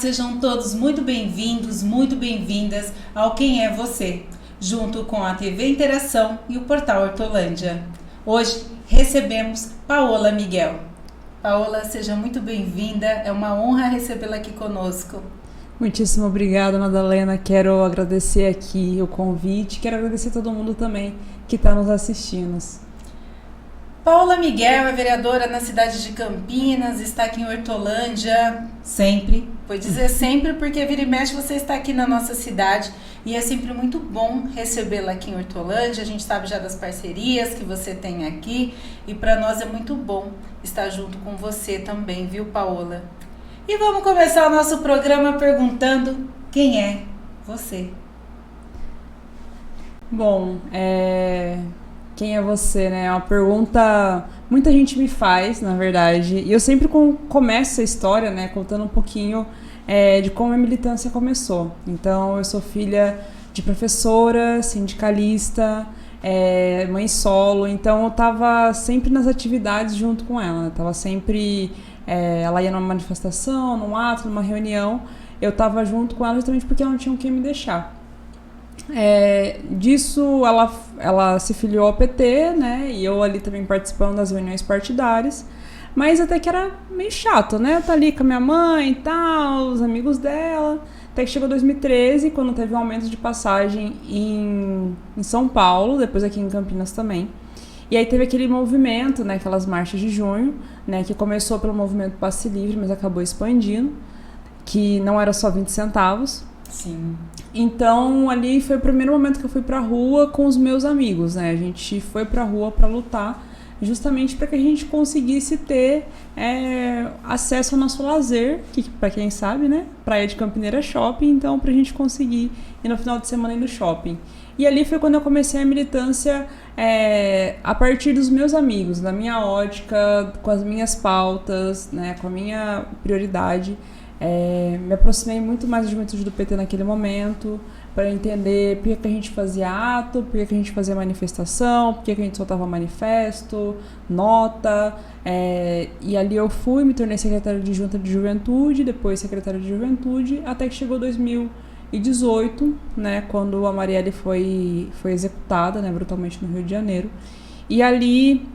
sejam todos muito bem-vindos, muito bem-vindas ao Quem é Você, junto com a TV Interação e o Portal Hortolândia. Hoje recebemos Paola Miguel. Paola, seja muito bem-vinda, é uma honra recebê-la aqui conosco. Muitíssimo obrigada, Madalena. Quero agradecer aqui o convite, quero agradecer a todo mundo também que está nos assistindo. Paola Miguel é vereadora na cidade de Campinas, está aqui em Hortolândia sempre. Vou dizer sempre porque vira e mexe você está aqui na nossa cidade e é sempre muito bom recebê-la aqui em Hortolândia. A gente sabe já das parcerias que você tem aqui e para nós é muito bom estar junto com você também, viu, Paola? E vamos começar o nosso programa perguntando quem é você. Bom, quem é você, né? É uma pergunta muita gente me faz, na verdade. E eu sempre começo essa história, né? Contando um pouquinho de como a militância começou. Então, eu sou filha de professora, sindicalista, mãe solo. Então, eu estava sempre nas atividades junto com ela. Estava sempre... ela ia numa manifestação, num ato, numa reunião. Eu estava junto com ela justamente porque ela não tinha quem me deixar. Disso ela se filiou ao PT, né? E eu ali também participando das reuniões partidárias, mas até que era meio chato, né? Eu tá ali com a minha mãe e tal, os amigos dela, até que chegou 2013, quando teve um aumento de passagem em São Paulo, depois aqui em Campinas também. E aí teve aquele movimento, né? Aquelas marchas de junho, né? Que começou pelo movimento Passe Livre, mas acabou expandindo, que não era só 20 centavos. Sim. Então, ali foi o primeiro momento que eu fui pra rua com os meus amigos, né? A gente foi pra rua pra lutar, justamente para que a gente conseguisse ter acesso ao nosso lazer, que para quem sabe, né? Praia de Campineira é shopping, então pra gente conseguir ir no final de semana ir no shopping. E ali foi quando eu comecei a militância a partir dos meus amigos, da minha ótica, com as minhas pautas, né? Com a minha prioridade. Me aproximei muito mais da juventude do PT naquele momento, para entender por que a gente fazia ato, por que a gente fazia manifestação, por que a gente soltava manifesto, nota, e ali eu me tornei secretária de junta de juventude, depois secretária de juventude, até que chegou 2018, né, quando a Marielle foi executada, né, brutalmente no Rio de Janeiro, e ali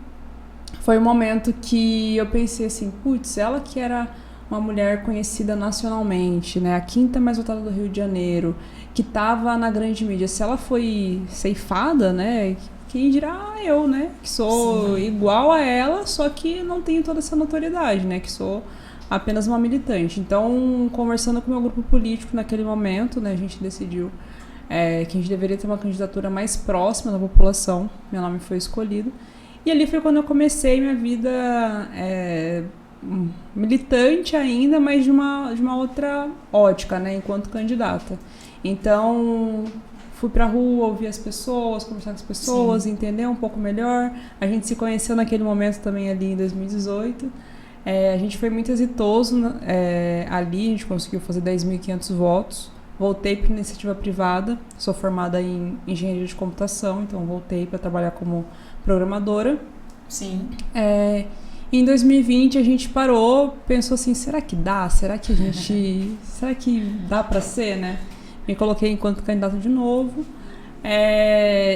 foi um momento que eu pensei assim, putz, ela que era uma mulher conhecida nacionalmente, né, a quinta mais votada do Rio de Janeiro, que estava na grande mídia, se ela foi ceifada, né, quem dirá eu, né, que sou Sim. igual a ela, só que não tenho toda essa notoriedade, né, que sou apenas uma militante. Então, conversando com o meu grupo político naquele momento, né, a gente decidiu que a gente deveria ter uma candidatura mais próxima da população, meu nome foi escolhido, e ali foi quando eu comecei minha vida militante ainda, mas de uma outra ótica, né, enquanto candidata. Então, fui pra rua, ouvir as pessoas, conversar com as pessoas, Sim. entender um pouco melhor. A gente se conheceu naquele momento também ali em 2018. A gente foi muito exitoso ali, a gente conseguiu fazer 10.500 votos. Voltei para iniciativa privada, sou formada em engenharia de computação, então voltei para trabalhar como programadora. Sim. Em 2020 a gente parou, pensou assim, será que dá? Será que dá para ser, né? Me coloquei enquanto candidata de novo.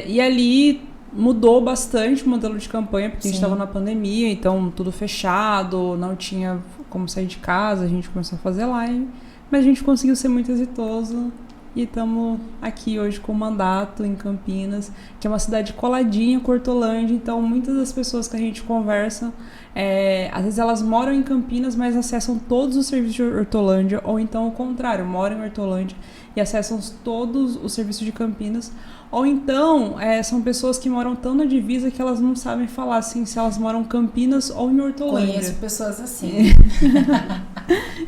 E ali mudou bastante o modelo de campanha, porque Sim. a gente estava na pandemia, então tudo fechado, não tinha como sair de casa, a gente começou a fazer live, mas a gente conseguiu ser muito exitoso. E estamos aqui hoje com o mandato em Campinas, que é uma cidade coladinha com Hortolândia, então muitas das pessoas que a gente conversa, às vezes elas moram em Campinas, mas acessam todos os serviços de Hortolândia, ou então o contrário, moram em Hortolândia e acessam todos os serviços de Campinas, ou então são pessoas que moram tão na divisa que elas não sabem falar assim, se elas moram em Campinas ou em Hortolândia. Conheço pessoas assim.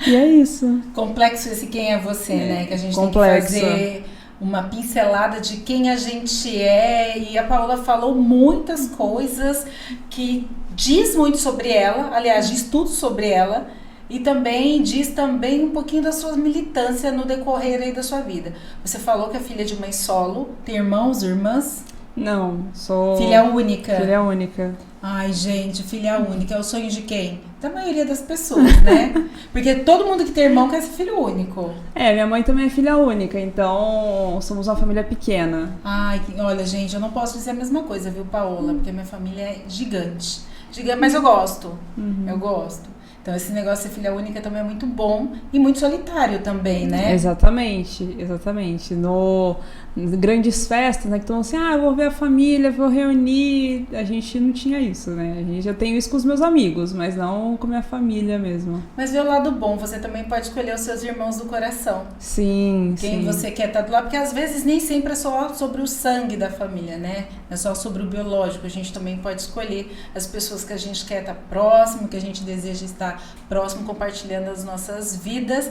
E é isso. Complexo esse quem é você, né? Que a gente Complexo. Tem que fazer uma pincelada de quem a gente é. E a Paola falou muitas coisas que diz muito sobre ela, aliás, diz tudo sobre ela. E também diz também um pouquinho da sua militância no decorrer aí da sua vida. Você falou que é filha de mãe solo, tem irmãos, irmãs? Não, sou... Filha única? Filha única. Ai, gente, filha única é o sonho de quem? Da maioria das pessoas, né? Porque todo mundo que tem irmão quer ser filho único. Minha mãe também é filha única, então somos uma família pequena. Ai, olha, gente, eu não posso dizer a mesma coisa, viu, Paola? Porque minha família é gigante. Gigante, mas eu gosto. Eu gosto. Então, esse negócio de ser filha única também é muito bom e muito solitário também, né? Exatamente. Grandes festas, né? Que estão assim, eu vou ver a família, vou reunir. A gente não tinha isso, né? Eu tenho isso com os meus amigos, mas não com a minha família mesmo. Mas vê o lado bom, você também pode escolher os seus irmãos do coração. Sim, Quem você quer estar do lado, porque às vezes nem sempre é só sobre o sangue da família, né? É só sobre o biológico. A gente também pode escolher as pessoas que a gente quer estar próximo, que a gente deseja estar próximo, compartilhando as nossas vidas.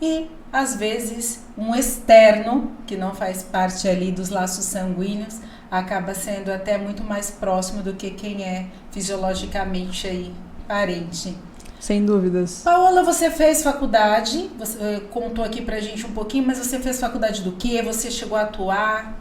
E, às vezes, um externo, que não faz parte ali dos laços sanguíneos, acaba sendo até muito mais próximo do que quem é fisiologicamente aí parente. Sem dúvidas. Paola, você fez faculdade, você contou aqui pra gente um pouquinho, mas você fez faculdade do quê? Você chegou a atuar?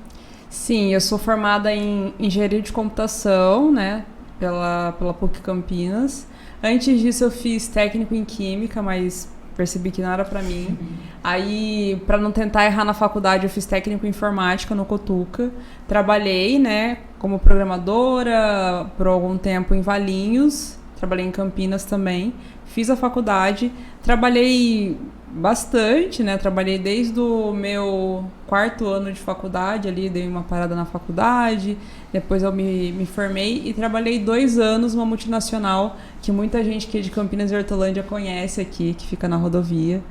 Sim, eu sou formada em engenharia de computação, né, pela PUC Campinas. Antes disso eu fiz técnico em química, mas percebi que não era pra mim. Aí, pra não tentar errar na faculdade, eu fiz técnico em informática no Cotuca. Trabalhei, né, como programadora por algum tempo em Valinhos. Trabalhei em Campinas também. Fiz a faculdade. Trabalhei bastante, né? Trabalhei desde o meu 4º ano de faculdade ali, dei uma parada na faculdade, depois eu me formei e trabalhei 2 anos numa multinacional que muita gente que é de Campinas e Hortolândia conhece aqui, que fica na rodovia.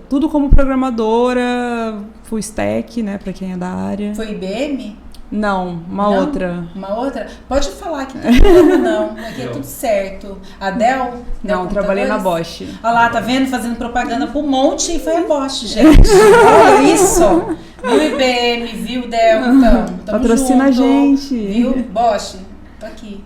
Tudo como programadora, full stack, né, pra quem é da área. Foi IBM? Não, uma outra. Uma outra? Pode falar que não tem problema não, aqui é tudo certo. A Dell? Não, trabalhei na Bosch. Olha lá, tá vendo? Fazendo propaganda pro monte e foi a Bosch, gente. Olha isso! Viu IBM, viu Dell, então. Patrocina junto, a gente. Viu? Bosch, tô aqui.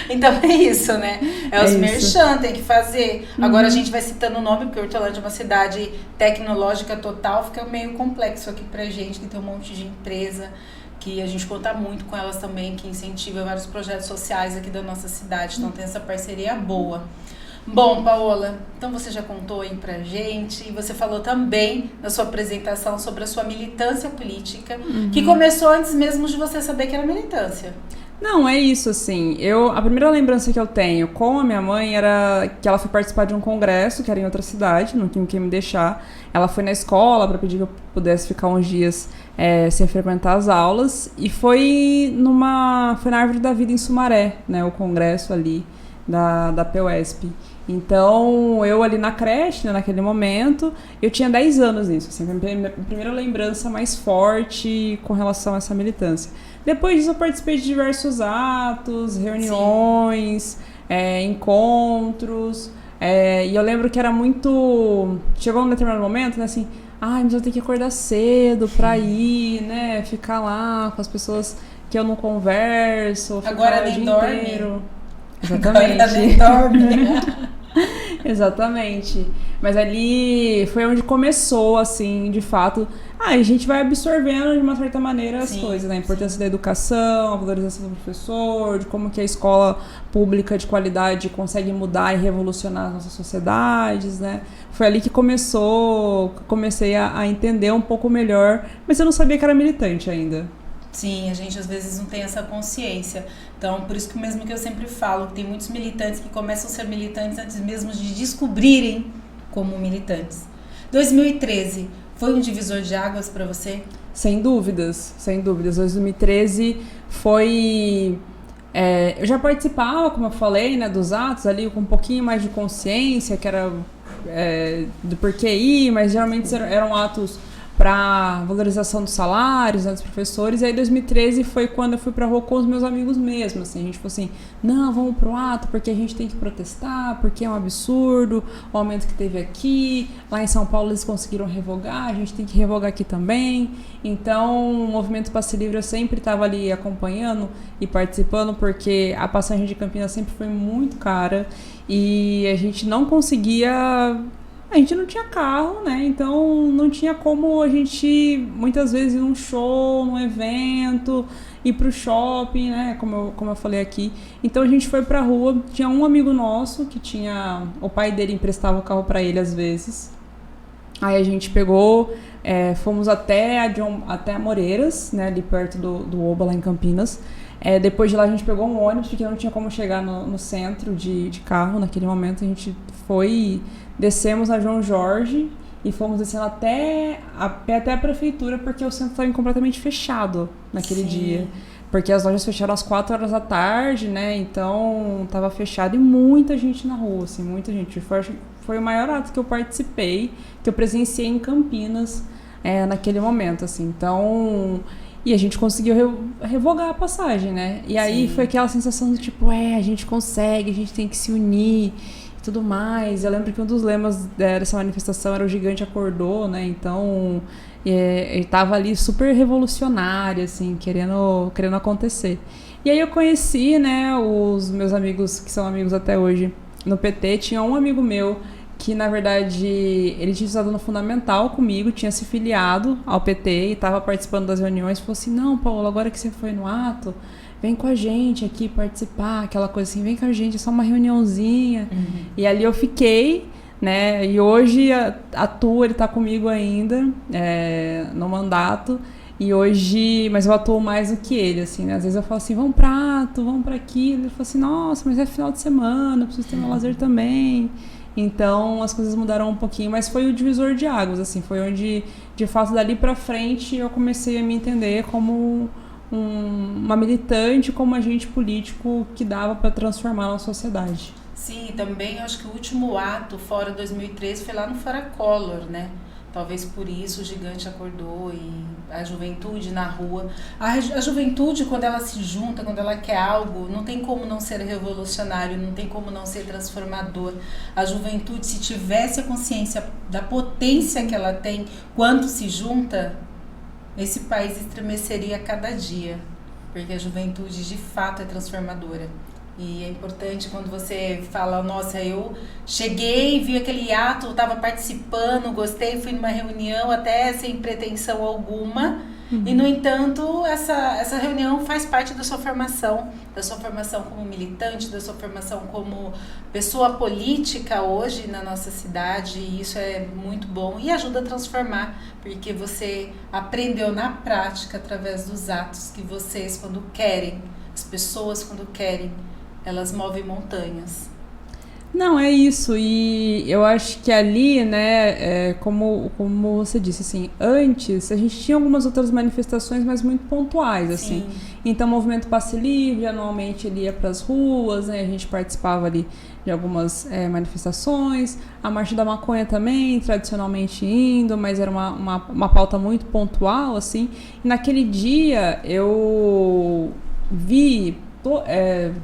Então é isso, né? Os merchan, tem que fazer. Agora a gente vai citando o nome, porque Hortolândia é uma cidade tecnológica total, fica meio complexo aqui pra gente, que tem um monte de empresa, que a gente conta muito com elas também, que incentiva vários projetos sociais aqui da nossa cidade, então tem essa parceria boa. Bom, Paola, então você já contou aí pra gente, e você falou também na sua apresentação sobre a sua militância política, que começou antes mesmo de você saber que era militância. Não, é isso, assim, a primeira lembrança que eu tenho com a minha mãe era que ela foi participar de um congresso, que era em outra cidade, não tinha quem me deixar. Ela foi na escola para pedir que eu pudesse ficar uns dias sem frequentar as aulas, e foi na Árvore da Vida em Sumaré, né, o congresso ali da PUESP. Então, eu ali na creche, né, naquele momento, eu tinha 10 anos nisso, assim, a minha primeira lembrança mais forte com relação a essa militância. Depois disso, eu participei de diversos atos, reuniões, encontros, e eu lembro que era muito... Chegou um determinado momento, né, assim, mas eu tenho que acordar cedo pra ir, né, ficar lá com as pessoas que eu não converso, ficar agora o nem dia dorme. inteiro. Exatamente. Agora nem dorme. Exatamente. Mas ali foi onde começou, assim, de fato, a gente vai absorvendo de uma certa maneira as coisas, né? A importância da educação, a valorização do professor, de como que a escola pública de qualidade consegue mudar e revolucionar as nossas sociedades, né? Foi ali que comecei a entender um pouco melhor, mas eu não sabia que era militante ainda. Sim, a gente às vezes não tem essa consciência. Então, por isso que mesmo que eu sempre falo, que tem muitos militantes que começam a ser militantes antes mesmo de descobrirem como militantes. 2013, foi um divisor de águas para você? Sem dúvidas, sem dúvidas. 2013 foi... eu já participava, como eu falei, né, dos atos ali com um pouquinho mais de consciência, que era do porquê ir, mas geralmente eram atos para valorização dos salários, né, dos professores. E aí 2013 foi quando eu fui pra rua com os meus amigos mesmo, assim, a gente falou assim, não, vamos pro ato porque a gente tem que protestar, porque é um absurdo o aumento que teve aqui, lá em São Paulo eles conseguiram revogar, a gente tem que revogar aqui também. Então o movimento Passe Livre eu sempre estava ali acompanhando e participando, porque a passagem de Campinas sempre foi muito cara e a gente não conseguia A gente não tinha carro, né? Então não tinha como a gente muitas vezes ir num show, num evento, ir pro shopping, né? Como eu falei aqui. Então a gente foi pra rua. Tinha um amigo nosso que tinha. O pai dele emprestava o carro pra ele às vezes. Aí a gente pegou, fomos até a Moreiras, né? Ali perto do Oba, lá em Campinas. Depois de lá a gente pegou um ônibus, porque não tinha como chegar no centro de carro naquele momento. A gente foi, descemos na João Jorge e fomos descendo até a prefeitura, porque o centro estava completamente fechado naquele dia. Porque as lojas fecharam às 4 horas da tarde, né? Então estava fechado e muita gente na rua, assim, muita gente. Foi o maior ato que eu participei, que eu presenciei em Campinas naquele momento, assim. Então... E a gente conseguiu revogar a passagem, né? E aí foi aquela sensação do tipo, a gente consegue, a gente tem que se unir e tudo mais. Eu lembro que um dos lemas dessa manifestação era o Gigante Acordou, né? Então, ele tava ali super revolucionário, assim, querendo acontecer. E aí eu conheci, né, os meus amigos, que são amigos até hoje, no PT. Tinha um amigo meu que, na verdade, ele tinha estudado no Fundamental comigo, tinha se filiado ao PT e estava participando das reuniões. Falou assim, não, Paulo, agora que você foi no ato, vem com a gente aqui participar, aquela coisa assim, vem com a gente, é só uma reuniãozinha. E ali eu fiquei, né, e hoje atuo, ele está comigo ainda, no mandato. E hoje, mas eu atuo mais do que ele, assim, né? Às vezes eu falo assim, vamos pra ato, vamos pra aquilo. Ele fala assim, nossa, mas é final de semana, eu preciso ter meu lazer também. Então as coisas mudaram um pouquinho, mas foi o divisor de águas, assim, foi onde, de fato, dali pra frente eu comecei a me entender como uma militante, como agente político que dava para transformar a sociedade. Sim, também acho que o último ato, fora 2013, foi lá no Fora Collor, né? Talvez por isso o Gigante acordou e a juventude na rua. A juventude, quando ela se junta, quando ela quer algo, não tem como não ser revolucionário, não tem como não ser transformador. A juventude, se tivesse a consciência da potência que ela tem quando se junta, esse país estremeceria a cada dia, porque a juventude de fato é transformadora. E é importante quando você fala, nossa, eu cheguei, vi aquele ato, estava participando, gostei, fui numa reunião até sem pretensão alguma. E, no entanto, essa reunião faz parte da sua formação como militante, da sua formação como pessoa política hoje na nossa cidade, e isso é muito bom e ajuda a transformar, porque você aprendeu na prática, através dos atos, que vocês, quando querem, as pessoas, quando querem, elas movem montanhas. Não, é isso. E eu acho que ali, né, como você disse, assim, antes a gente tinha algumas outras manifestações, mas muito pontuais, assim. Sim. Então, o Movimento Passe Livre, anualmente ele ia para as ruas, né, a gente participava ali de algumas manifestações. A Marcha da Maconha também, tradicionalmente indo, mas era uma pauta muito pontual, assim. E naquele dia eu vi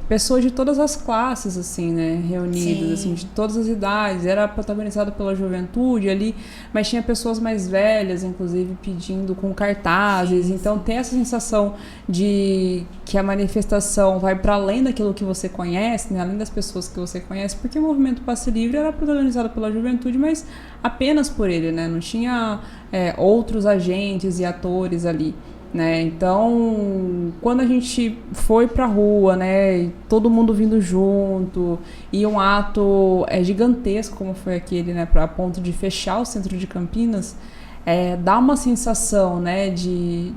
pessoas de todas as classes, assim, né, reunidas, assim, de todas as idades. Era protagonizado pela juventude ali, mas tinha pessoas mais velhas, inclusive, pedindo com cartazes. Então tem essa sensação de que a manifestação vai para além daquilo que você conhece, né, além das pessoas que você conhece, porque o Movimento Passe Livre era protagonizado pela juventude, mas apenas por ele, né, não tinha outros agentes e atores ali, né? Então, quando a gente foi pra rua, né, todo mundo vindo junto, e um ato gigantesco como foi aquele, né, a ponto de fechar o centro de Campinas, dá uma sensação, né, de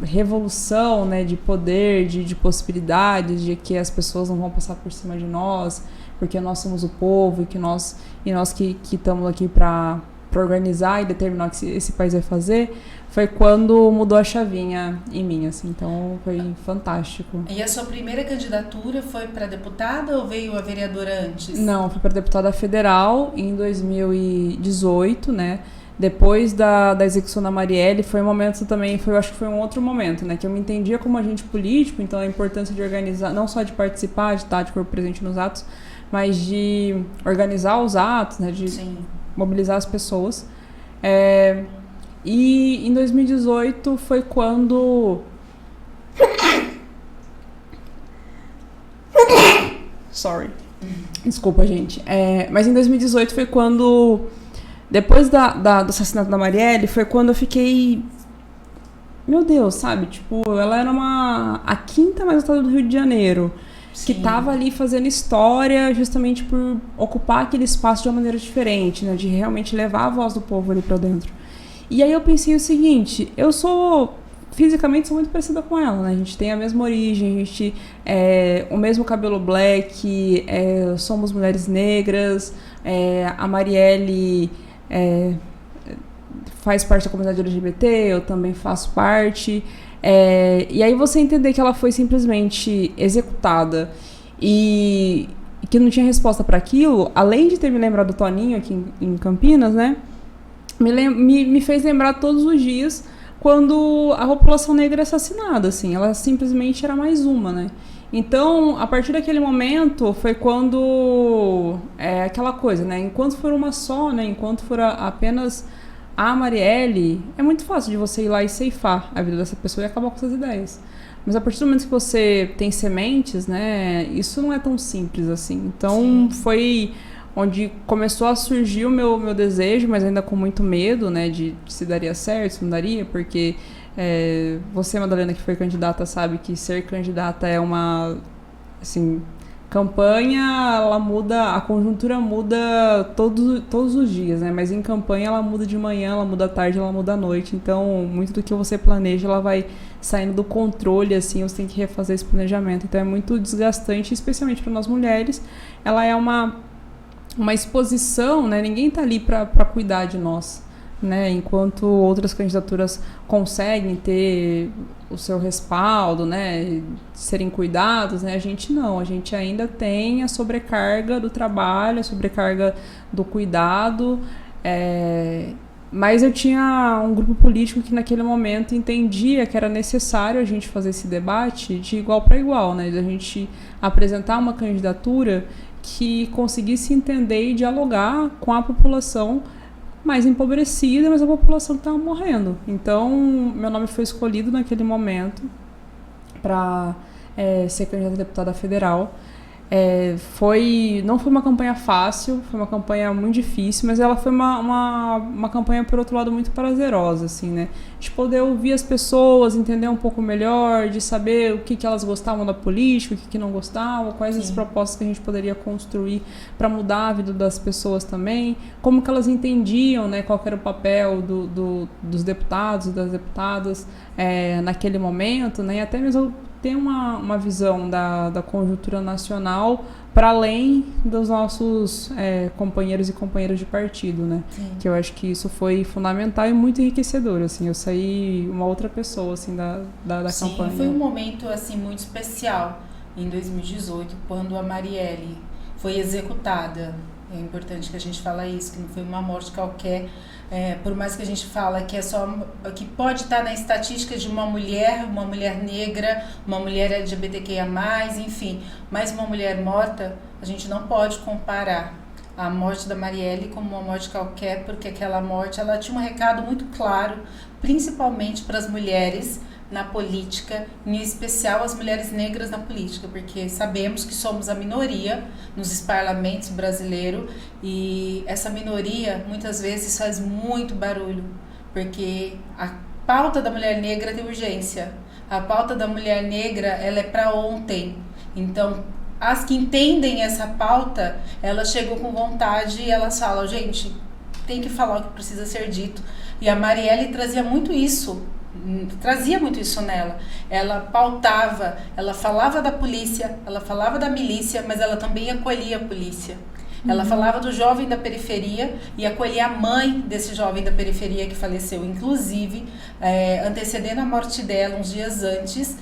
revolução, né, de poder, de possibilidades, de que as pessoas não vão passar por cima de nós, porque nós somos o povo, e nós que estamos aqui para organizar e determinar o que esse país vai fazer. Foi quando mudou a chavinha em mim, assim, então foi fantástico. E a sua primeira candidatura foi para deputada ou veio a vereadora antes? Não, foi para deputada federal em 2018, né? Depois da execução da Marielle, foi um momento também, acho que foi um outro momento, né? Que eu me entendia como agente político, então a importância de organizar, não só de participar, de estar de corpo presente nos atos, mas de organizar os atos, né? De mobilizar as pessoas. E em 2018 foi quando... Sorry. Desculpa, gente. Mas em 2018 foi quando, depois do assassinato da Marielle, foi quando eu fiquei... Meu Deus, sabe? Tipo, ela era a quinta mais votada do Rio de Janeiro. Sim. Que tava ali fazendo história justamente por ocupar aquele espaço de uma maneira diferente, né? De realmente levar a voz do povo ali pra dentro. E aí eu pensei o seguinte, fisicamente sou muito parecida com ela, né? A gente tem a mesma origem, a gente o mesmo cabelo black, somos mulheres negras, a Marielle faz parte da comunidade LGBT, eu também faço parte. E aí você entender que ela foi simplesmente executada e que não tinha resposta para aquilo, além de ter me lembrado do Toninho aqui em Campinas, né? Me fez lembrar todos os dias quando a população negra é assassinada, assim, ela simplesmente era mais uma, né? Então, a partir daquele momento, foi quando aquela coisa, né? Enquanto for uma só, né? Enquanto for apenas a Marielle, é muito fácil de você ir lá e ceifar a vida dessa pessoa e acabar com suas ideias. Mas a partir do momento que você tem sementes, né? Isso não é tão simples assim. Então, sim, foi onde começou a surgir o meu desejo, mas ainda com muito medo, né, de se daria certo, se não daria, porque você, Madalena, que foi candidata, sabe que ser candidata é uma, assim, campanha, ela muda, a conjuntura muda todos os dias, né, mas em campanha ela muda de manhã, ela muda à tarde, ela muda à noite, então muito do que você planeja, ela vai saindo do controle, assim, você tem que refazer esse planejamento, então é muito desgastante, especialmente para nós mulheres, ela é uma exposição, né? Ninguém está ali para cuidar de nós, né? Enquanto outras candidaturas conseguem ter o seu respaldo, né? Serem cuidados, né? A gente não, a gente ainda tem a sobrecarga do trabalho, a sobrecarga do cuidado, mas eu tinha um grupo político que naquele momento entendia que era necessário a gente fazer esse debate de igual para igual, né? De a gente apresentar uma candidatura que conseguisse entender e dialogar com a população mais empobrecida, mas a população que estava morrendo. Então, meu nome foi escolhido naquele momento para ser candidata a deputada federal. Não foi uma campanha fácil, foi uma campanha muito difícil, mas ela foi uma campanha, por outro lado, muito prazerosa, assim, né? De poder ouvir as pessoas, entender um pouco melhor, de saber o que elas gostavam da política, o que não gostavam, quais Sim. as propostas que a gente poderia construir para mudar a vida das pessoas também, como que elas entendiam, né, qual era o papel dos deputados e das deputadas naquele momento, né, e até mesmo ter uma visão da conjuntura nacional para além dos nossos companheiros e companheiras de partido, né? Sim. Que eu acho que isso foi fundamental e muito enriquecedor, assim, eu saí uma outra pessoa, assim, da Sim, campanha. Foi um momento, assim, muito especial em 2018, quando a Marielle foi executada. É importante que a gente fale isso, que não foi uma morte qualquer, por mais que a gente fala que que pode estar na estatística de uma mulher negra, uma mulher LGBTQIA+, enfim, mas uma mulher morta, a gente não pode comparar a morte da Marielle como uma morte qualquer, porque aquela morte, ela tinha um recado muito claro, principalmente para as mulheres na política, em especial as mulheres negras na política, porque sabemos que somos a minoria nos parlamentos brasileiros e essa minoria muitas vezes faz muito barulho, porque a pauta da mulher negra tem urgência, a pauta da mulher negra ela é para ontem, então as que entendem essa pauta, elas chegam com vontade e elas falam, gente, tem que falar o que precisa ser dito, e a Marielle trazia muito isso nela. Ela pautava, ela falava da polícia, ela falava da milícia, mas ela também acolhia a polícia. Ela falava do jovem da periferia e acolhia a mãe desse jovem da periferia que faleceu. Inclusive, antecedendo a morte dela, uns dias antes,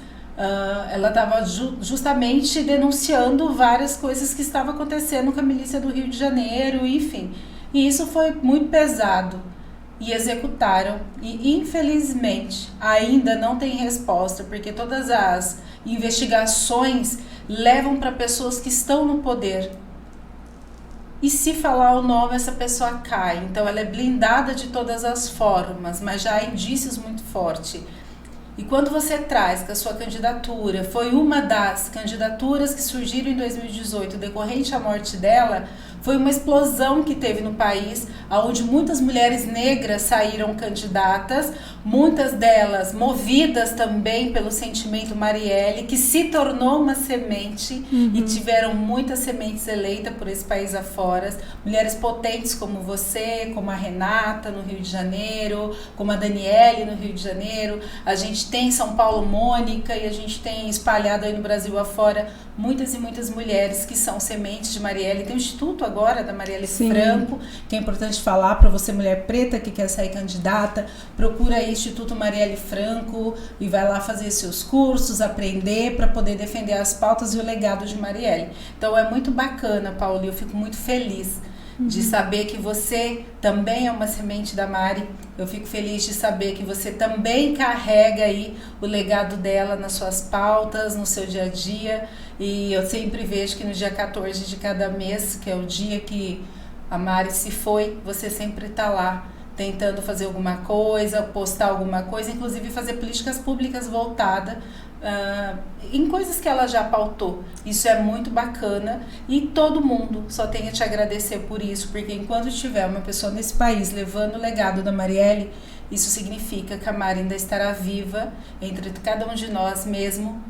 ela estava justamente denunciando várias coisas que estavam acontecendo com a milícia do Rio de Janeiro, enfim. E isso foi muito pesado. E executaram, e infelizmente ainda não tem resposta, porque todas as investigações levam para pessoas que estão no poder, e se falar o nome, essa pessoa cai, então ela é blindada de todas as formas, mas já há indícios muito fortes. E quando você traz que a sua candidatura foi uma das candidaturas que surgiram em 2018, decorrente à morte dela, foi uma explosão que teve no país, onde muitas mulheres negras saíram candidatas, muitas delas movidas também pelo sentimento Marielle, que se tornou uma semente, e tiveram muitas sementes eleitas por esse país afora. Mulheres potentes como você, como a Renata no Rio de Janeiro, como a Daniele no Rio de Janeiro. A gente tem em São Paulo Mônica, e a gente tem espalhado aí no Brasil afora muitas e muitas mulheres que são sementes de Marielle. Tem o Instituto agora da Marielle Franco, que é importante falar para você, mulher preta que quer sair candidata, procura aí Instituto Marielle Franco e vai lá fazer seus cursos, aprender para poder defender as pautas e o legado de Marielle. Então é muito bacana, Paula, e eu fico muito feliz de saber que você também é uma semente da Mari. Eu fico feliz de saber que você também carrega aí o legado dela nas suas pautas, no seu dia a dia. E eu sempre vejo que no dia 14 de cada mês, que é o dia que a Mari se foi, você sempre está lá tentando fazer alguma coisa, postar alguma coisa, inclusive fazer políticas públicas voltadas em coisas que ela já pautou. Isso é muito bacana e todo mundo só tem a te agradecer por isso, porque enquanto tiver uma pessoa nesse país levando o legado da Marielle, isso significa que a Mari ainda estará viva entre cada um de nós, mesmo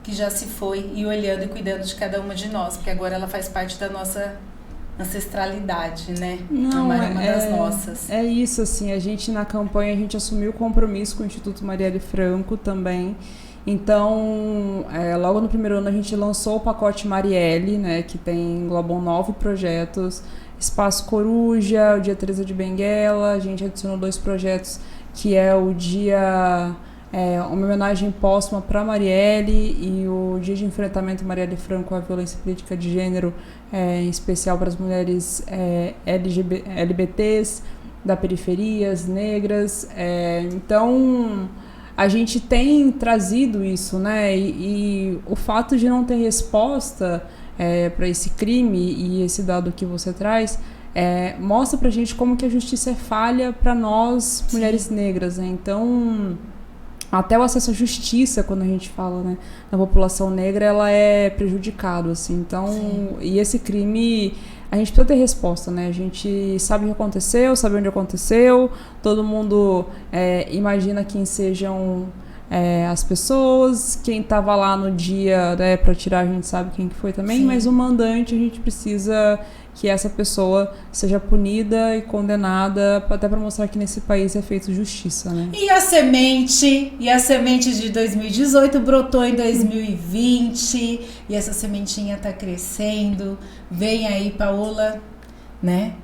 que já se foi, e olhando e cuidando de cada uma de nós, porque agora ela faz parte da nossa ancestralidade, né? Não, a Mari é uma das nossas. É isso, assim, a gente na campanha, a gente assumiu o compromisso com o Instituto Marielle Franco também. Então, logo no primeiro ano a gente lançou o pacote Marielle, né, que engloba 9 projetos, Espaço Coruja, o dia 13 de Benguela, a gente adicionou 2 projetos, que é o dia, uma homenagem póstuma para Marielle, e o dia de enfrentamento Marielle Franco à violência política de gênero, em especial para as mulheres LGBTs, da periferias, negras. Então a gente tem trazido isso, né? E o fato de não ter resposta para esse crime, e esse dado que você traz, mostra pra gente como que a justiça é falha para nós, mulheres negras, né? Então, até o acesso à justiça, quando a gente fala, né, na população negra, ela é prejudicado, assim. Então, e esse crime, a gente precisa ter resposta, né? A gente sabe o que aconteceu, sabe onde aconteceu, todo mundo imagina quem sejam as pessoas, quem estava lá no dia, né, para tirar, a gente sabe quem que foi também. Sim. Mas o mandante, a gente precisa que essa pessoa seja punida e condenada, até para mostrar que nesse país é feito justiça, né? E a semente de 2018 brotou em 2020, e essa sementinha está crescendo. Vem aí, Paola, né?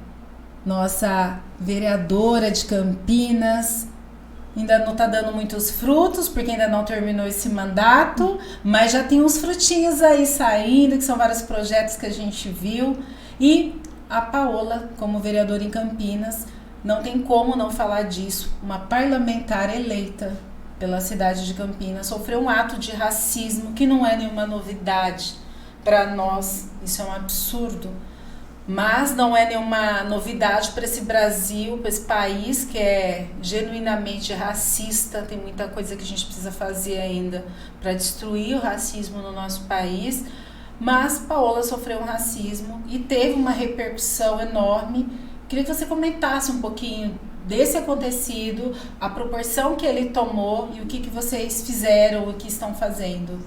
Nossa vereadora de Campinas. Ainda não está dando muitos frutos, porque ainda não terminou esse mandato, mas já tem uns frutinhos aí saindo, que são vários projetos que a gente viu. E a Paola, como vereadora em Campinas, não tem como não falar disso. Uma parlamentar eleita pela cidade de Campinas sofreu um ato de racismo que não é nenhuma novidade para nós. Isso é um absurdo. Mas não é nenhuma novidade para esse Brasil, para esse país que é genuinamente racista. Tem muita coisa que a gente precisa fazer ainda para destruir o racismo no nosso país. Mas Paola sofreu um racismo e teve uma repercussão enorme. Queria que você comentasse um pouquinho desse acontecido, a proporção que ele tomou e o que vocês fizeram, o que estão fazendo.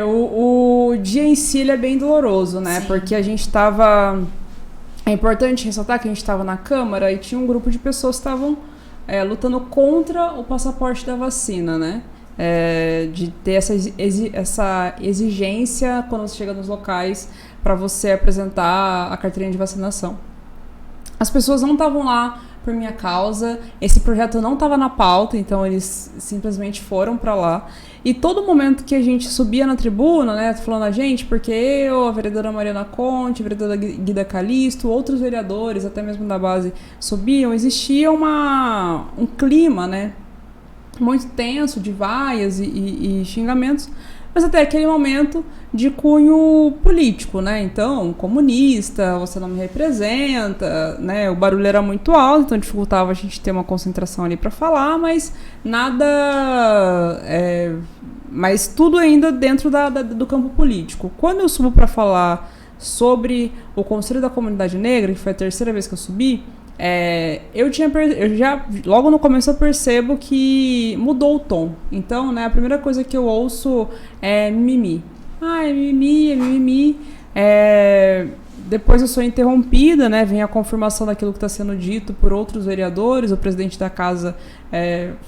O dia em si ele é bem doloroso, né? Sim. Porque a gente estava... É importante ressaltar que a gente estava na Câmara e tinha um grupo de pessoas que estavam lutando contra o passaporte da vacina, né? De ter essa exigência quando você chega nos locais para você apresentar a carteirinha de vacinação. As pessoas não estavam lá por minha causa, esse projeto não estava na pauta, então eles simplesmente foram para lá. E todo momento que a gente subia na tribuna, né, falando a gente, porque eu, a vereadora Mariana Conte, a vereadora Guida Calisto, outros vereadores, até mesmo da base, subiam, existia um clima, né, muito tenso de vaias e xingamentos, mas até aquele momento de cunho político, né? Então, comunista, você não me representa, né? O barulho era muito alto, então dificultava a gente ter uma concentração ali para falar, mas nada... mas tudo ainda dentro do campo político. Quando eu subo para falar sobre o Conselho da Comunidade Negra, que foi a terceira vez que eu subi, eu já logo no começo eu percebo que mudou o tom. Então, né, a primeira coisa que eu ouço é mimimi. É mimimi. Depois eu sou interrompida, né, vem a confirmação daquilo que está sendo dito por outros vereadores. O presidente da casa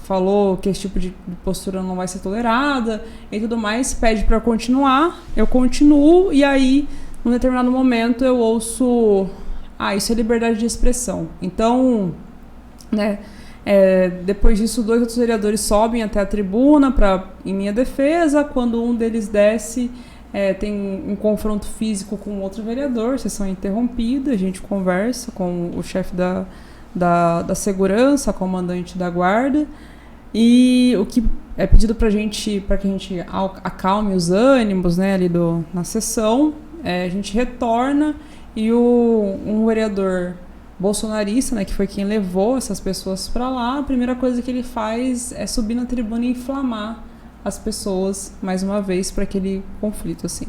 falou que esse tipo de postura não vai ser tolerada e tudo mais, pede para continuar. Eu continuo e aí, num determinado momento, eu ouço... isso é liberdade de expressão. Então, né, depois disso, 2 outros vereadores sobem até a tribuna em minha defesa. Quando um deles desce, tem um confronto físico com outro vereador, sessão interrompida, a gente conversa com o chefe da segurança, comandante da guarda, e o que é pedido para que a gente acalme os ânimos, né, ali na sessão, a gente retorna. E um vereador bolsonarista, né, que foi quem levou essas pessoas para lá, a primeira coisa que ele faz é subir na tribuna e inflamar as pessoas, mais uma vez, para aquele conflito, assim.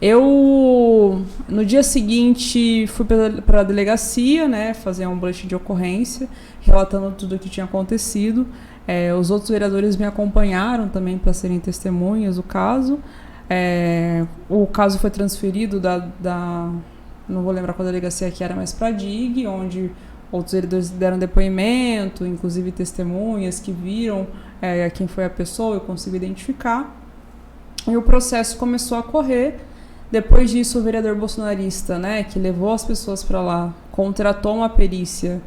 Eu, no dia seguinte, fui para a delegacia, né, fazer um boletim de ocorrência, relatando tudo o que tinha acontecido. Os outros vereadores me acompanharam também para serem testemunhas do caso. O caso foi transferido não vou lembrar qual delegacia que era, mas para a DIG, onde outros vereadores deram depoimento, inclusive testemunhas que viram quem foi a pessoa, eu consegui identificar. E o processo começou a correr. Depois disso, o vereador bolsonarista, né, que levou as pessoas para lá, contratou uma perícia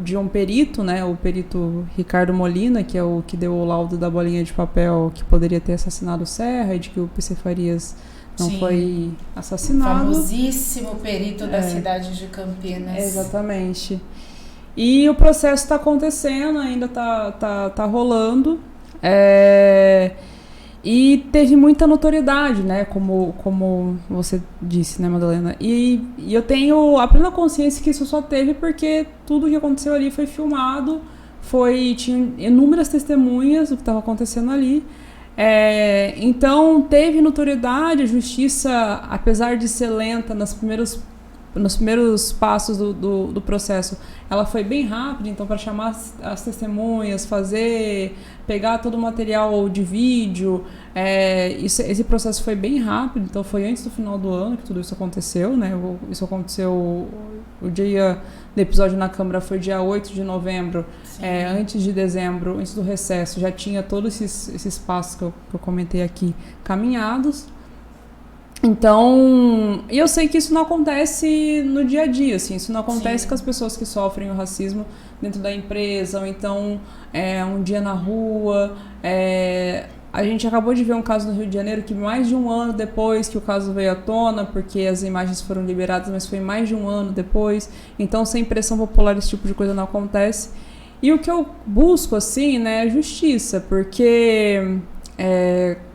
de um perito, né, o perito Ricardo Molina, que é o que deu o laudo da bolinha de papel que poderia ter assassinado o Serra e de que o PC Farias não foi assassinado. Famosíssimo perito da cidade de Campinas. Exatamente. E o processo está acontecendo, ainda tá rolando. E teve muita notoriedade, né? Como você disse, né, Madalena? E eu tenho a plena consciência que isso só teve porque tudo que aconteceu ali foi filmado, tinha inúmeras testemunhas do que estava acontecendo ali. Então teve notoriedade, a justiça, apesar de ser lenta nos primeiros passos do processo, ela foi bem rápida. Então, para chamar as testemunhas, pegar todo o material de vídeo, esse processo foi bem rápido. Então, foi antes do final do ano que tudo isso aconteceu, né? Isso aconteceu, o dia do episódio na Câmara foi dia 8 de novembro. Antes de dezembro, antes do recesso, já tinha todos esses passos que eu comentei aqui caminhados. Então, e eu sei que isso não acontece no dia a dia, assim, isso não acontece com as pessoas que sofrem o racismo dentro da empresa, ou então um dia na rua. A gente acabou de ver um caso no Rio de Janeiro que mais de um ano depois que o caso veio à tona, porque as imagens foram liberadas, mas foi mais de um ano depois. Então, sem pressão popular, esse tipo de coisa não acontece. E o que eu busco, assim, né, é justiça, porque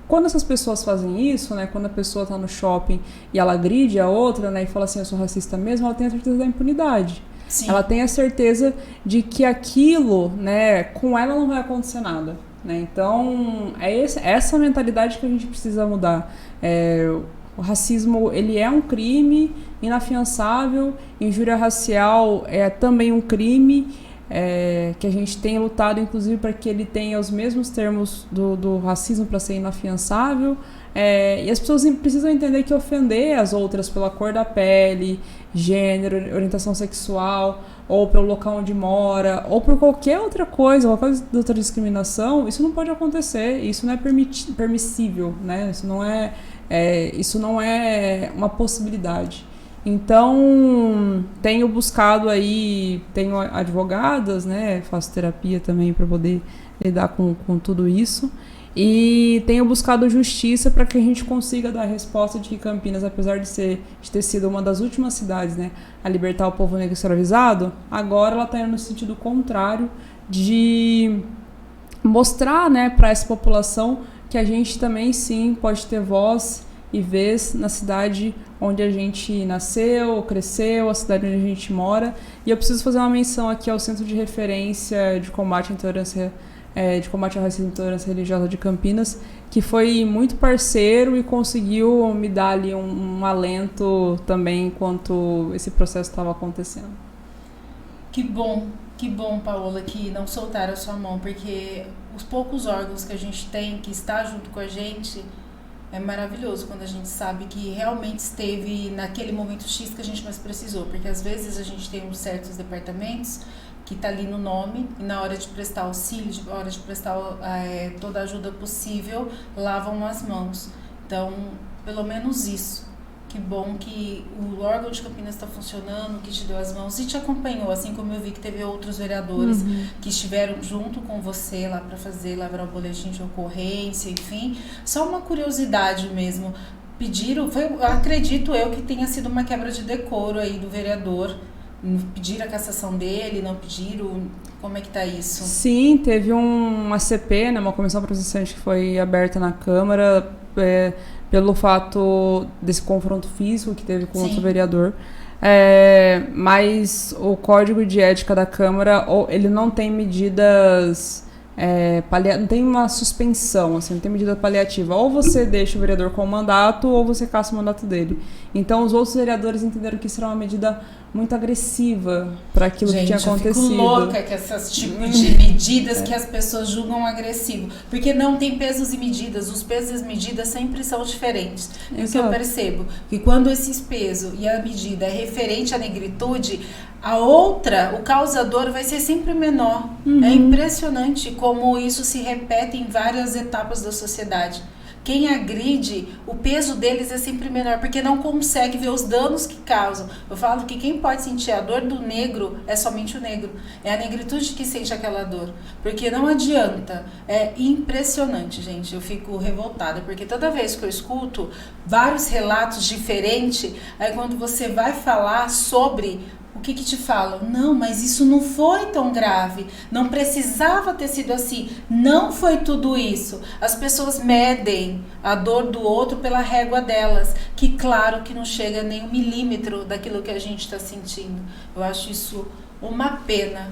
quando essas pessoas fazem isso, né, quando a pessoa está no shopping e ela agride a outra, né, e fala assim, eu sou racista mesmo, ela tem a certeza da impunidade. Sim. Ela tem a certeza de que aquilo, né, com ela não vai acontecer nada. Né? Então, essa mentalidade que a gente precisa mudar. O racismo, ele é um crime inafiançável, injúria racial é também um crime, que a gente tem lutado, inclusive, para que ele tenha os mesmos termos do racismo para ser inafiançável. E as pessoas precisam entender que ofender as outras pela cor da pele, gênero, orientação sexual, ou pelo local onde mora, ou por qualquer outra coisa, qualquer outra discriminação, isso não pode acontecer, isso não é permissível, né? Isso não é uma possibilidade. Então, tenho buscado aí, tenho advogadas, né? Faço terapia também para poder lidar com tudo isso. E tenho buscado justiça para que a gente consiga dar a resposta de que Campinas, apesar de ter sido uma das últimas cidades, né, a libertar o povo negro escravizado, agora ela está indo no sentido contrário de mostrar, né, para essa população que a gente também sim pode ter voz e vez na cidade onde a gente nasceu, cresceu, a cidade onde a gente mora. E eu preciso fazer uma menção aqui ao Centro de Referência de Combate à Intolerância, de Combate à Racismo e Intolerância Religiosa de Campinas, que foi muito parceiro e conseguiu me dar ali um alento também enquanto esse processo estava acontecendo. Que bom, Paola, que não soltaram a sua mão, porque os poucos órgãos que a gente tem, que está junto com a gente, é maravilhoso quando a gente sabe que realmente esteve naquele momento X que a gente mais precisou, porque às vezes a gente tem certos departamentos que está ali no nome e na hora de prestar auxílio, na hora de prestar toda a ajuda possível, lavam as mãos. Então, pelo menos isso. Que bom que o órgão de Campinas está funcionando, que te deu as mãos e te acompanhou, assim como eu vi que teve outros vereadores que estiveram junto com você lá para lavrar o boletim de ocorrência, enfim. Só uma curiosidade mesmo. Acredito eu que tenha sido uma quebra de decoro aí do vereador. Pediram a cassação dele, não pediram? Como é que tá isso? Sim, teve uma CP, né, uma comissão processante que foi aberta na Câmara, pelo fato desse confronto físico que teve com outro vereador. Mas o Código de Ética da Câmara, ele não tem medidas... não tem uma suspensão, assim, não tem medida paliativa. Ou você deixa o vereador com o mandato, ou você caça o mandato dele. Então, os outros vereadores entenderam que isso era uma medida muito agressiva para aquilo que tinha acontecido. Eu fico louca com esses tipos de medidas que as pessoas julgam agressivo. Porque não tem pesos e medidas. Os pesos e as medidas sempre são diferentes. E o que eu percebo, que quando esses pesos e a medida é referente à negritude, o causador vai ser sempre menor. É impressionante como isso se repete em várias etapas da sociedade. Quem agride, o peso deles é sempre menor, porque não consegue ver os danos que causam. Eu falo que quem pode sentir a dor do negro é somente o negro. É a negritude que sente aquela dor. Porque não adianta. É impressionante, gente. Eu fico revoltada, porque toda vez que eu escuto vários relatos diferentes, aí quando você vai falar sobre... O que te falam? Não, mas isso não foi tão grave. Não precisava ter sido assim. Não foi tudo isso. As pessoas medem a dor do outro pela régua delas. Que claro que não chega nem 1 milímetro daquilo que a gente está sentindo. Eu acho isso uma pena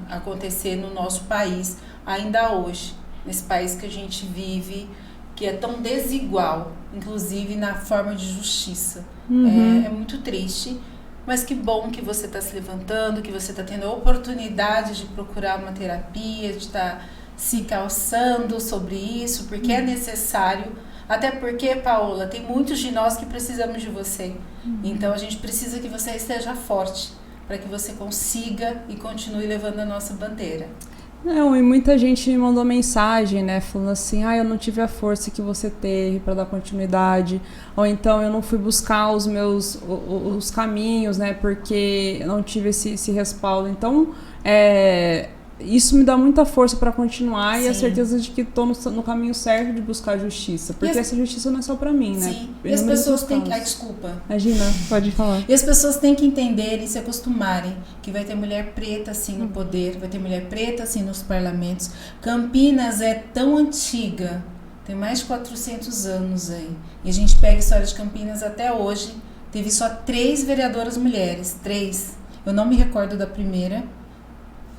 acontecer no nosso país, ainda hoje. Nesse país que a gente vive, que é tão desigual, inclusive na forma de justiça. É muito triste. Mas que bom que você está se levantando, que você está tendo a oportunidade de procurar uma terapia, de estar se calçando sobre isso, porque é necessário. Até porque, Paola, tem muitos de nós que precisamos de você. Então, a gente precisa que você esteja forte, para que você consiga e continue levando a nossa bandeira. Não, e muita gente me mandou mensagem, né, falando assim, eu não tive a força que você teve para dar continuidade, ou então eu não fui buscar os caminhos, né, porque eu não tive esse respaldo. Então, isso me dá muita força para continuar. Sim. E a certeza de que estou no caminho certo de buscar justiça, porque essa justiça não é só para mim, né? Sim. E as pessoas têm que... desculpa. Imagina, pode falar. E as pessoas têm que entender e se acostumarem que vai ter mulher preta assim no poder, vai ter mulher preta assim nos parlamentos. Campinas é tão antiga, tem mais de 400 anos aí. E a gente pega a história de Campinas até hoje, teve só 3 vereadoras mulheres, 3. Eu não me recordo da primeira.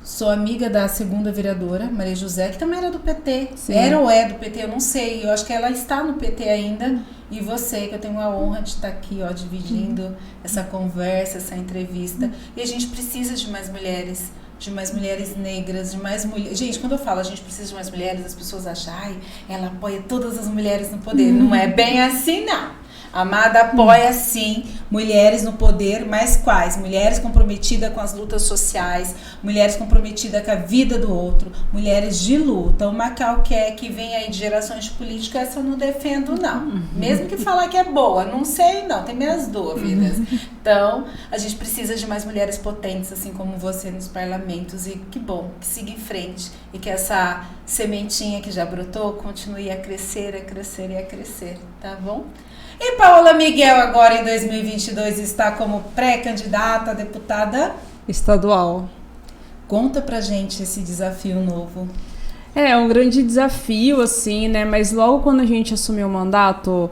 Sou amiga da segunda vereadora, Maria José, que também era do PT. Sim. Era ou é do PT, eu não sei. Eu acho que ela está no PT ainda. E você, que eu tenho a honra de estar aqui, dividindo essa conversa, essa entrevista. E a gente precisa de mais mulheres negras, de mais mulheres. Gente, quando eu falo a gente precisa de mais mulheres, as pessoas acham, ela apoia todas as mulheres no poder. Não é bem assim, não. Amada apoia, sim, mulheres no poder, mas quais? Mulheres comprometidas com as lutas sociais, mulheres comprometidas com a vida do outro, mulheres de luta. Uma qualquer que vem aí de gerações de política, essa eu não defendo, não. Mesmo que falar que é boa, não sei, não, tem minhas dúvidas. Então, a gente precisa de mais mulheres potentes, assim como você, nos parlamentos. E que bom, que siga em frente e que essa sementinha que já brotou continue a crescer, a crescer e a crescer, tá bom? E Paola Miguel agora em 2022 está como pré-candidata a deputada estadual. Conta pra gente esse desafio novo. É um grande desafio, assim, né? Mas logo quando a gente assumiu o mandato,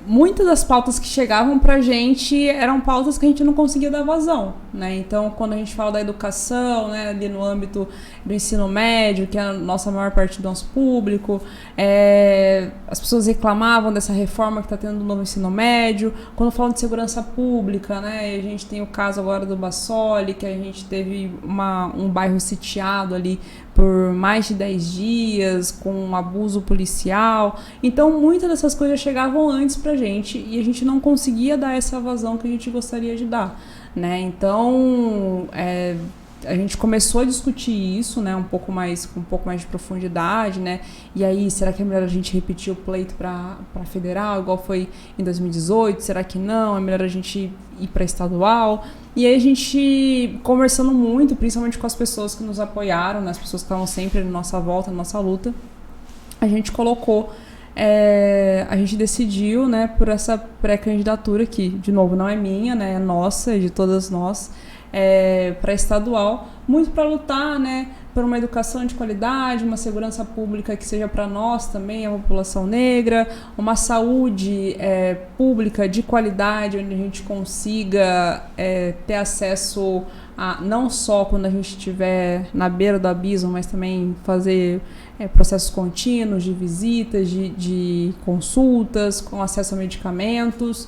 muitas das pautas que chegavam pra gente eram pautas que a gente não conseguia dar vazão, né? Então, quando a gente fala da educação, né, ali no âmbito do ensino médio, que é a nossa maior parte do nosso público, as pessoas reclamavam dessa reforma que está tendo no novo ensino médio. Quando falam de segurança pública, né, a gente tem o caso agora do Bassoli, que a gente teve um bairro sitiado ali por mais de 10 dias, com um abuso policial. Então, muitas dessas coisas chegavam antes pra gente e a gente não conseguia dar essa vazão que a gente gostaria de dar, né? Então, a gente começou a discutir isso, né, com um pouco mais de profundidade, né? E aí, será que é melhor a gente repetir o pleito para federal, igual foi em 2018? Será que não? É melhor a gente ir para estadual? E aí a gente, conversando muito, principalmente com as pessoas que nos apoiaram, né, as pessoas que estavam sempre na nossa volta, na nossa luta, a gente colocou, a gente decidiu, né, por essa pré-candidatura que, de novo, não é minha, né, é nossa, é de todas nós, para estadual, muito para lutar, né, por uma educação de qualidade, uma segurança pública que seja para nós também, a população negra, uma saúde pública de qualidade, onde a gente consiga ter acesso a, não só quando a gente estiver na beira do abismo, mas também fazer processos contínuos de visitas, de consultas, com acesso a medicamentos,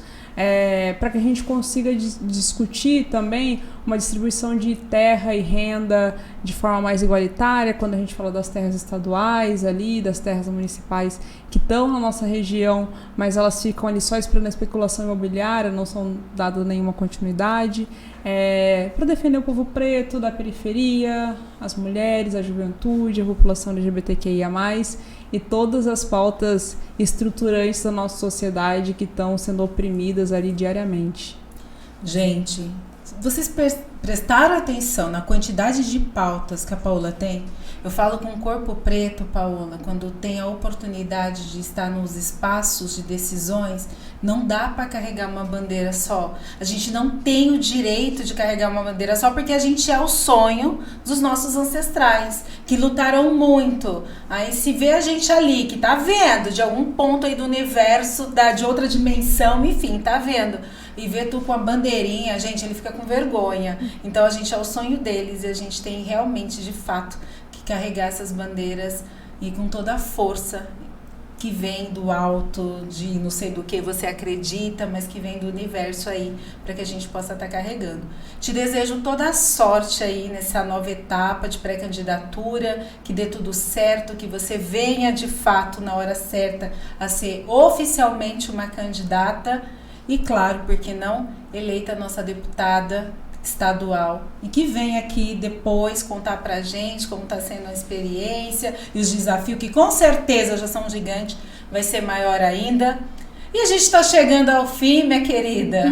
para que a gente consiga discutir também uma distribuição de terra e renda de forma mais igualitária, quando a gente fala das terras estaduais ali, das terras municipais que estão na nossa região, mas elas ficam ali só esperando a especulação imobiliária, não são dadas nenhuma continuidade, para defender o povo preto da periferia, as mulheres, a juventude, a população LGBTQIA+, e todas as pautas estruturantes da nossa sociedade que estão sendo oprimidas ali diariamente. Gente, vocês prestaram atenção na quantidade de pautas que a Paola tem? Eu falo com o corpo preto, Paola, quando tem a oportunidade de estar nos espaços de decisões, não dá para carregar uma bandeira só. A gente não tem o direito de carregar uma bandeira só porque a gente é o sonho dos nossos ancestrais, que lutaram muito. Aí se vê a gente ali, que tá vendo de algum ponto aí do universo, de outra dimensão, enfim, tá vendo. E vê tu com a bandeirinha, gente, ele fica com vergonha. Então a gente é o sonho deles e a gente tem realmente, de fato, que carregar essas bandeiras e com toda a força que vem do alto, de não sei do que você acredita, mas que vem do universo aí, para que a gente possa estar carregando. Te desejo toda a sorte aí nessa nova etapa de pré-candidatura, que dê tudo certo, que você venha de fato na hora certa a ser oficialmente uma candidata e, claro, por que não, eleita nossa deputada estadual e que vem aqui depois contar pra gente como tá sendo a experiência e os desafios que com certeza já são gigantes, vai ser maior ainda. E a gente tá chegando ao fim, minha querida.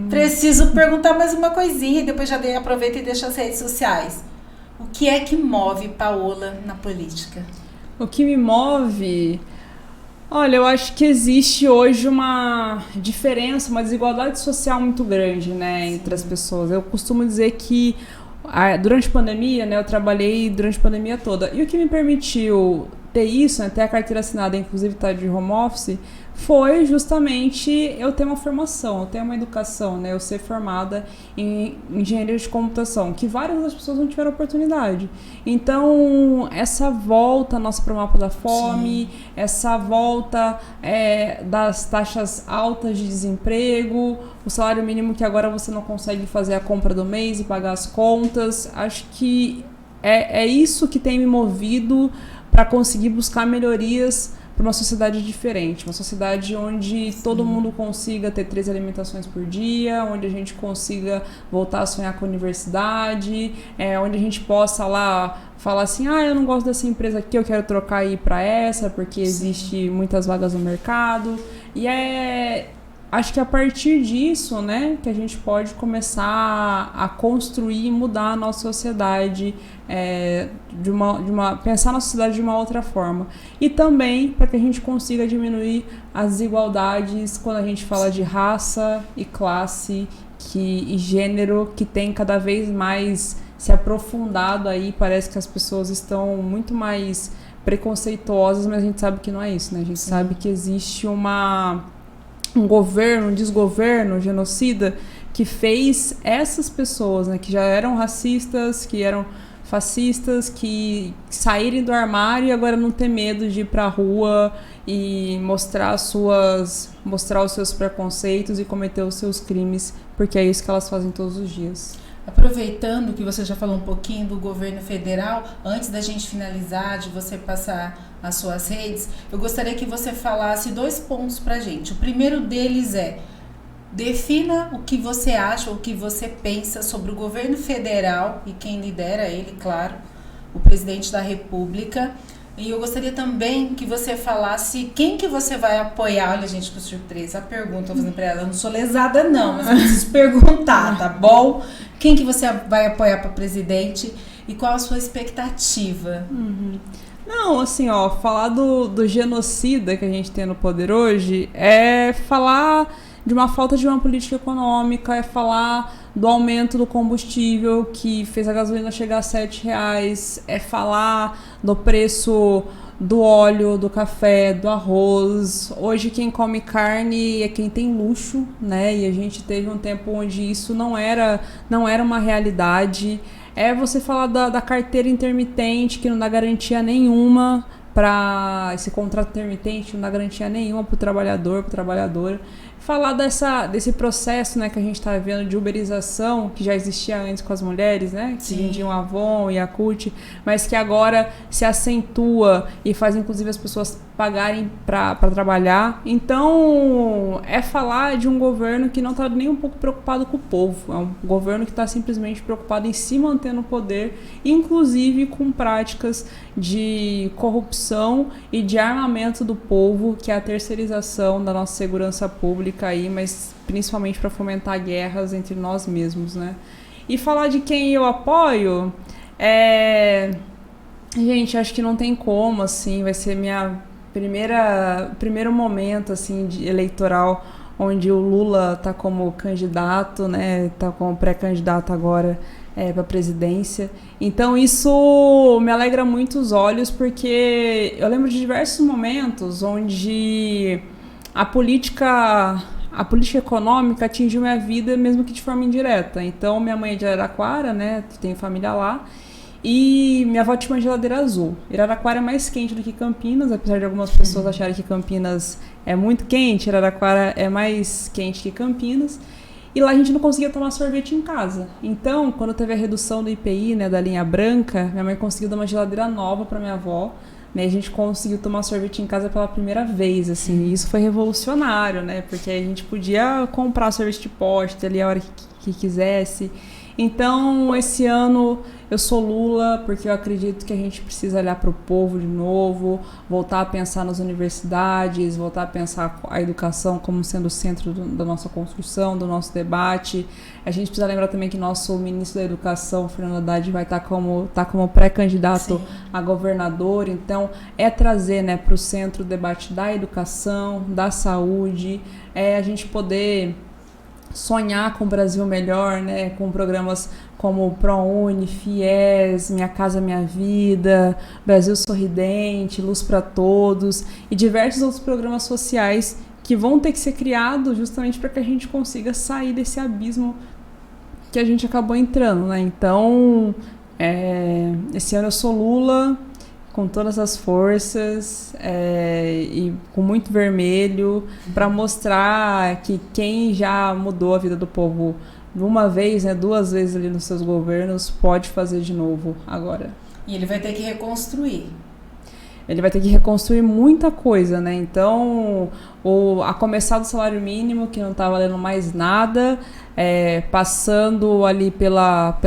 Preciso perguntar mais uma coisinha e depois já aproveita e deixa as redes sociais. O que é que move Paola na política? O que me move... Olha, eu acho que existe hoje uma diferença, uma desigualdade social muito grande, né, entre as pessoas. Eu costumo dizer que durante a pandemia, né, eu trabalhei durante a pandemia toda. E o que me permitiu ter isso, né, ter a carteira assinada, inclusive estar de home office, foi justamente eu ter uma formação, eu ter uma educação, né, eu ser formada em engenharia de computação, que várias das pessoas não tiveram oportunidade. Então, essa volta nossa para o mapa da fome, sim, essa volta das taxas altas de desemprego, o salário mínimo que agora você não consegue fazer a compra do mês e pagar as contas, acho que é isso que tem me movido para conseguir buscar melhorias para uma sociedade diferente, uma sociedade onde sim, todo mundo consiga ter 3 alimentações por dia, onde a gente consiga voltar a sonhar com a universidade, onde a gente possa lá falar assim, eu não gosto dessa empresa aqui, eu quero trocar aí para essa, porque existe muitas vagas no mercado. E acho que a partir disso, né, que a gente pode começar a construir e mudar a nossa sociedade, pensar na sociedade de uma outra forma. E também para que a gente consiga diminuir as desigualdades quando a gente fala de raça e classe e gênero, que tem cada vez mais se aprofundado aí, parece que as pessoas estão muito mais preconceituosas, mas a gente sabe que não é isso, né? A gente sabe que existe um governo, um desgoverno, genocida, que fez essas pessoas, né, que já eram racistas, que eram fascistas, que saírem do armário e agora não ter medo de ir pra rua e mostrar os seus preconceitos e cometer os seus crimes, porque é isso que elas fazem todos os dias. Aproveitando que você já falou um pouquinho do governo federal, antes da gente finalizar, de você passar as suas redes, eu gostaria que você falasse 2 pontos pra gente. O primeiro deles é: defina o que você acha, o que você pensa sobre o governo federal e quem lidera ele, claro, o presidente da República. E eu gostaria também que você falasse quem que você vai apoiar. Olha, gente, que surpresa. A pergunta, eu tô fazendo pra ela, eu não sou lesada não, mas eu preciso perguntar, tá bom? Quem que você vai apoiar para presidente e qual a sua expectativa? Não, assim, ó, falar do genocida que a gente tem no poder hoje é falar de uma falta de uma política econômica, é falar do aumento do combustível que fez a gasolina chegar a R$7, é falar do preço do óleo, do café, do arroz. Hoje quem come carne é quem tem luxo, né? E a gente teve um tempo onde isso não era uma realidade. É você falar da carteira intermitente, que não dá garantia nenhuma para esse contrato intermitente, não dá garantia nenhuma para o trabalhador, para a trabalhadora. Falar desse processo, né, que a gente está vendo de uberização, que já existia antes com as mulheres, né, que vendiam Avon e Yakult, mas que agora se acentua e faz inclusive as pessoas pagarem para trabalhar. Então, é falar de um governo que não está nem um pouco preocupado com o povo, é um governo que está simplesmente preocupado em se manter no poder, inclusive com práticas de corrupção e de armamento do povo, que é a terceirização da nossa segurança pública aí, mas principalmente para fomentar guerras entre nós mesmos, né? E falar de quem eu apoio, gente, acho que não tem como, assim, vai ser primeiro momento, assim, eleitoral, onde o Lula tá como candidato, né? Tá como pré-candidato agora para a presidência. Então isso me alegra muito os olhos, porque eu lembro de diversos momentos onde a política econômica atingiu minha vida, mesmo que de forma indireta. Então minha mãe é de Araraquara, né? Tenho família lá. E minha avó tinha uma geladeira azul. Araraquara é mais quente do que Campinas, apesar de algumas pessoas acharem que Campinas é muito quente, Araraquara é mais quente que Campinas. E lá a gente não conseguia tomar sorvete em casa. Então, quando teve a redução do IPI, né, da linha branca, minha mãe conseguiu dar uma geladeira nova para minha avó, né, a gente conseguiu tomar sorvete em casa pela primeira vez, assim, e isso foi revolucionário, né, porque a gente podia comprar sorvete de pote ali a hora que quisesse. Então, esse ano eu sou Lula, porque eu acredito que a gente precisa olhar para o povo de novo, voltar a pensar nas universidades, voltar a pensar a educação como sendo o centro da nossa construção, do nosso debate. A gente precisa lembrar também que nosso ministro da Educação, Fernando Haddad, vai estar como pré-candidato a governador. Então, é trazer, né, para o centro o debate da educação, da saúde, a gente poder sonhar com o Brasil melhor, né, com programas como ProUni, FIES, Minha Casa Minha Vida, Brasil Sorridente, Luz para Todos e diversos outros programas sociais que vão ter que ser criados justamente para que a gente consiga sair desse abismo que a gente acabou entrando, né? Então, esse ano eu sou Lula, com todas as forças e com muito vermelho, para mostrar que quem já mudou a vida do povo uma vez, né, 2 vezes ali nos seus governos, pode fazer de novo agora. E ele vai ter que reconstruir. Ele vai ter que reconstruir muita coisa, né? Então, a começar do salário mínimo, que não está valendo mais nada, passando ali pela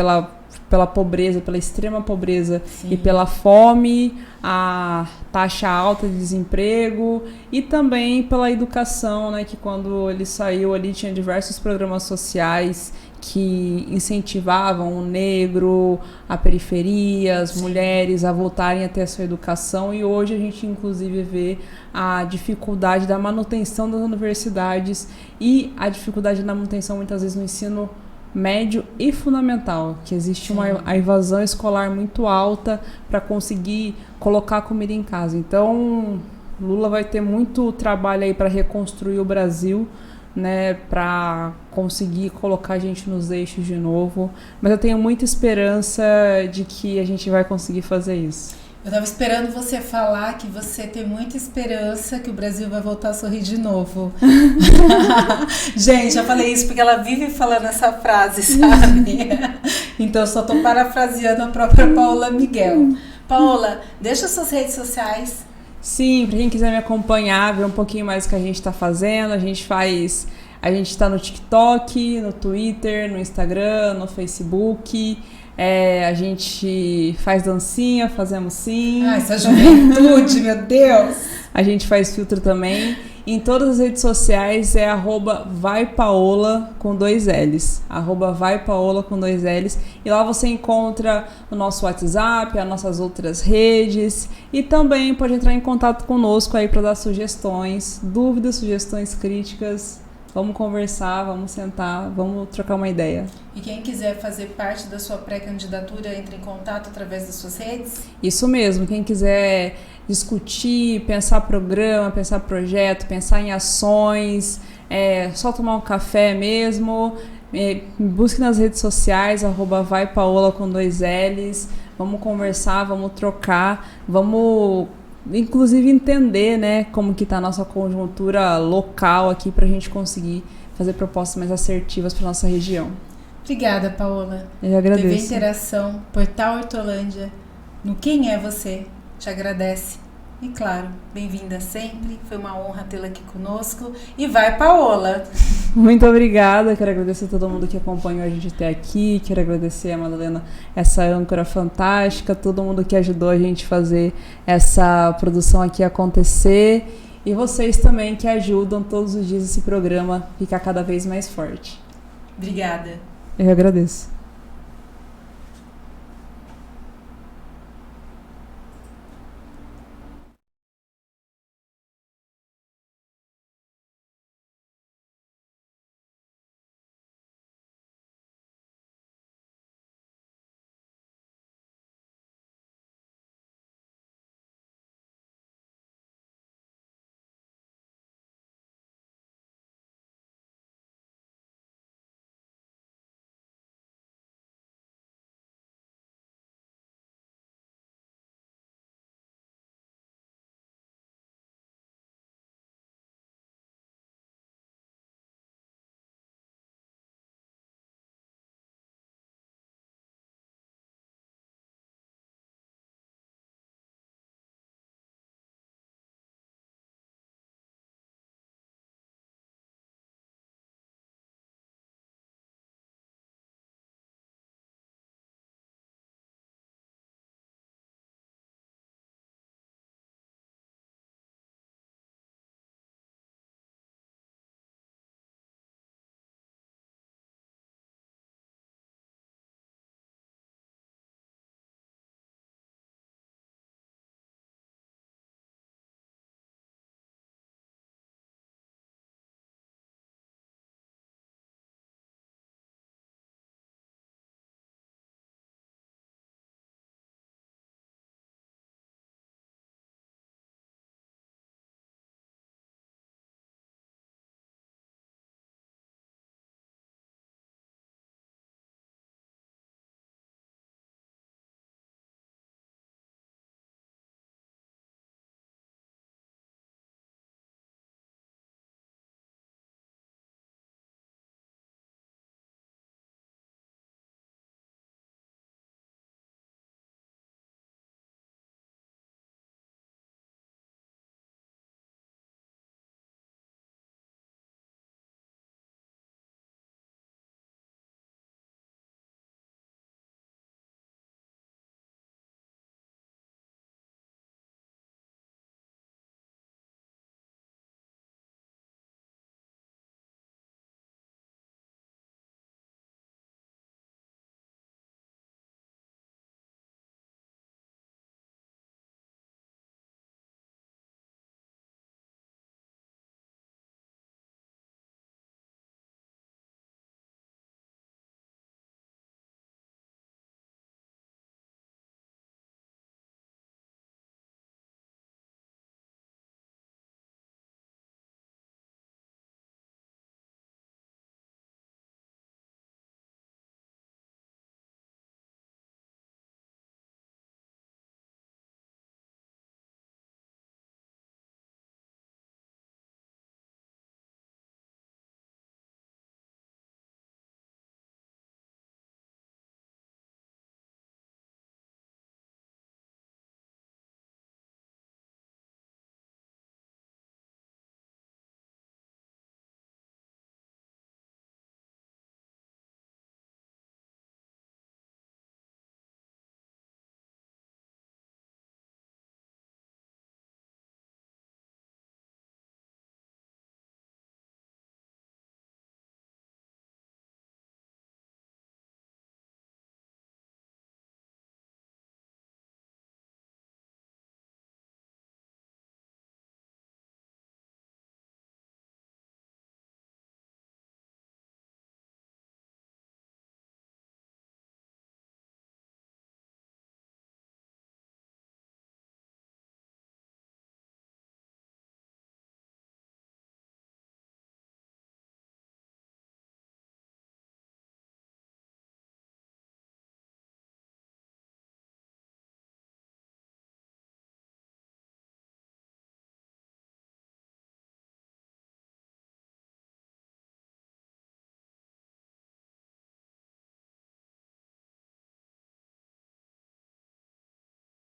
pobreza, pela extrema pobreza. Sim. E pela fome, a taxa alta de desemprego e também pela educação, né, que quando ele saiu ali tinha diversos programas sociais que incentivavam o negro, a periferia, as mulheres a voltarem a ter a sua educação, e hoje a gente inclusive vê a dificuldade da manutenção das universidades e a dificuldade da manutenção muitas vezes no ensino médio e fundamental, que existe a evasão escolar muito alta para conseguir colocar comida em casa. Então, Lula vai ter muito trabalho aí para reconstruir o Brasil, né, para conseguir colocar a gente nos eixos de novo. Mas eu tenho muita esperança de que a gente vai conseguir fazer isso. Eu tava esperando você falar que você tem muita esperança que o Brasil vai voltar a sorrir de novo. Gente, eu falei isso porque ela vive falando essa frase, sabe? Então eu só tô parafraseando a própria Paola Miguel. Paola, deixa suas redes sociais. Sim, para quem quiser me acompanhar, ver um pouquinho mais o que a gente está fazendo, a gente está no TikTok, no Twitter, no Instagram, no Facebook. A gente faz dancinha, fazemos sim. Essa juventude, meu Deus! A gente faz filtro também. Em todas as redes sociais é @vaipaola com 2 L's. @vaipaola com 2 L's. E lá você encontra o nosso WhatsApp, as nossas outras redes. E também pode entrar em contato conosco aí para dar sugestões, dúvidas, sugestões, críticas. Vamos conversar, vamos sentar, vamos trocar uma ideia. E quem quiser fazer parte da sua pré-candidatura, entre em contato através das suas redes? Isso mesmo, quem quiser discutir, pensar programa, pensar projeto, pensar em ações, só tomar um café mesmo, me busque nas redes sociais, @vaipaola com 2 L's, vamos conversar, vamos trocar, vamos inclusive entender, né, como que tá a nossa conjuntura local aqui para a gente conseguir fazer propostas mais assertivas para nossa região. Obrigada, Paola. Eu agradeço. TV Interação, Portal Hortolândia, no Quem é Você, te agradece. E claro, bem-vinda sempre, foi uma honra tê-la aqui conosco. E vai, Paola! Muito obrigada, quero agradecer a todo mundo que acompanhou a gente até aqui, quero agradecer a Madalena, essa âncora fantástica, todo mundo que ajudou a gente a fazer essa produção aqui acontecer e vocês também que ajudam todos os dias esse programa ficar cada vez mais forte. Obrigada. Eu agradeço.